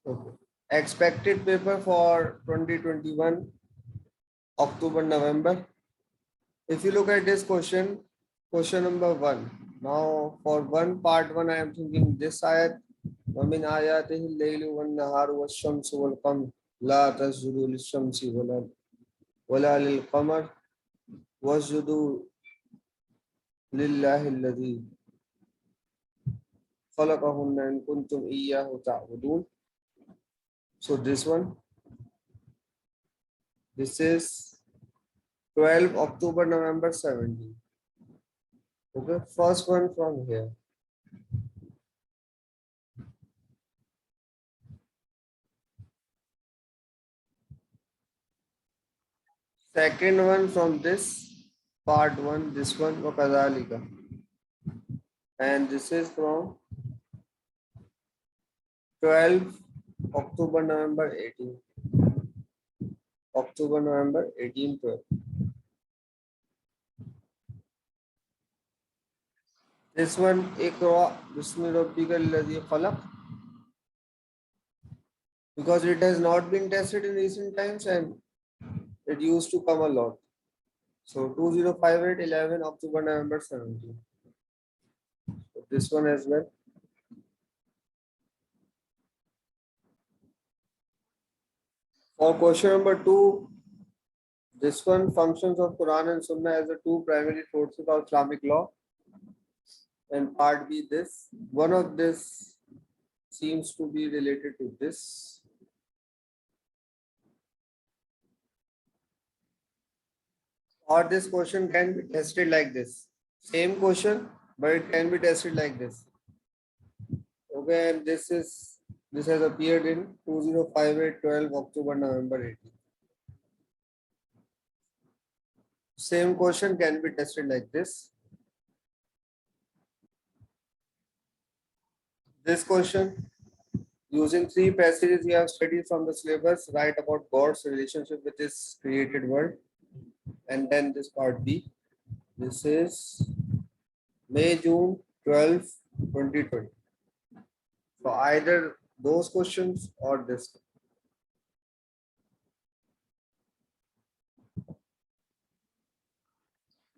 Okay. Expected paper for 2021 October November. If you look at this question, question number 1. Now for part 1 I am thinking this ayat وَمِنْ آيَاتِهِ اللَّيْلُ وَالنَّهَارُ وَالشَّمْسُ وَالْقَمَرُ لَا تَسْجُدُوا لِلشَّمْسِ وَلَا لِلْقَمَرِ وَاسْجُدُوا لِلَّهِ الَّذِي خَلَقَهُنَّ إِن كُنتُمْ إِيَّاهُ تَعْبُدُونَ. So this one, this is 12 October November 17. Okay, first one from here. Second one from this part 1, this one وَكَذَلِكَ. And this is from 12 October November 18. October November 1812. This one Iqra Bismi Rabbika Alladhi Khalaq, because it has not been tested in recent times and it used to come a lot. So 2058 11 October November 17. So this one as well. For question number 2, this one, functions of Quran and Sunnah as the two primary forces of Islamic law. And part B, this. One of this seems to be related to this. Or this question can be tested like this. Same question, but it can be tested like this. Okay, and this has appeared in 2058 12 October November 18. Same question can be tested like this. This question, using 3 passages we have studied from the syllabus, write about God's relationship with His created world. And then this part B. This is May, June 12, 2020. So either those questions or this.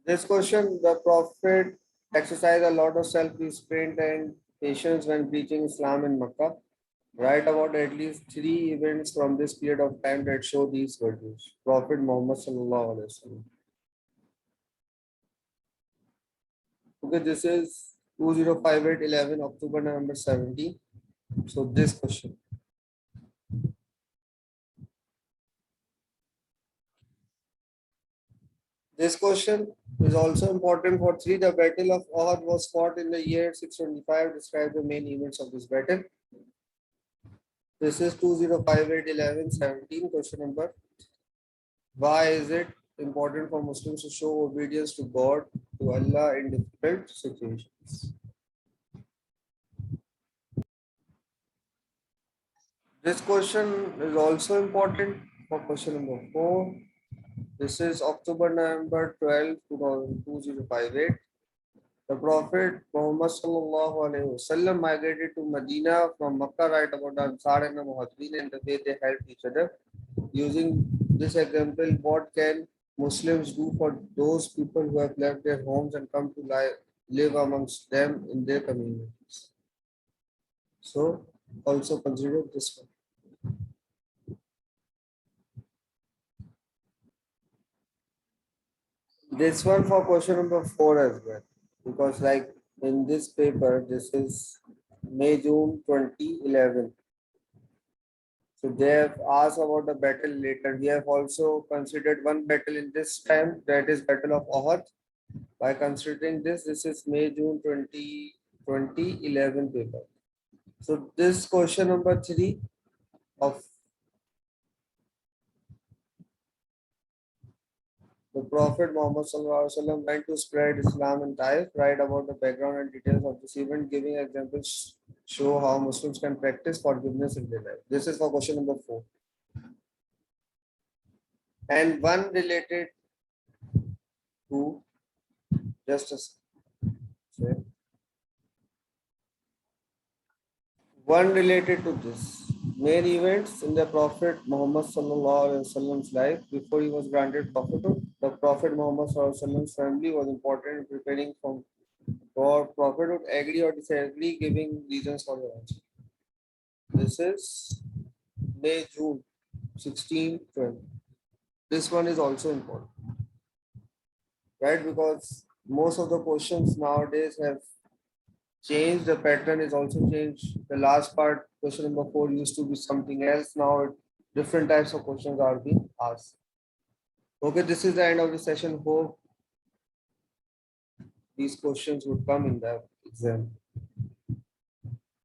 This question, the Prophet exercised a lot of self-restraint and patience when preaching Islam in Makkah. Write about at least 3 events from this period of time that show these virtues. Prophet Muhammad Sallallahu Alaihi Wasallam. Okay, this is 2058 11 October November 17. So this question. This question is also important for 3. The Battle of Uhud was fought in the year 625. Describe the main events of this battle. This is 2058 11 17. Question number. Why is it important for Muslims to show obedience to God, to Allah in difficult situations? This question is also important for question number 4. This is October November 12, 2058. The Prophet Muhammad Sallallahu Alaihi Wasallam migrated to Medina from Makkah. Write about the Ansar and the Muhajirin and the way they helped each other. Using this example, what can Muslims do for those people who have left their homes and come to live amongst them in their communities? So also consider this one. This one for question number 4 as well, because like in this paper, this is May, June 2011. So they have asked about the battle later. We have also considered one battle in this time, that is Battle of Uhud. By considering this is May, June 2011 paper. So this question number 3 of the Prophet Muhammad Sallallahu Alaihi Wasallam went to spread Islam in Taif. Write about the background and details of this event, giving examples show how Muslims can practice forgiveness in their life. This is for question number 4. And one related to justice. One related to this. Main events in the Prophet Muhammad Sallallahu Alaihi Wasallam's life before he was granted prophethood. The Prophet Muhammad Sallallahu Alaihi Wasallam's family was important in preparing for prophethood, agree or disagree, giving reasons for the answer. This is May, June 1612. This one is also important, right? Because most of the questions nowadays have changed. The pattern is also changed. The last part, question number 4, used to be something else. Now, different types of questions are being asked. Okay, this is the end of the session. Hope these questions would come in the exam.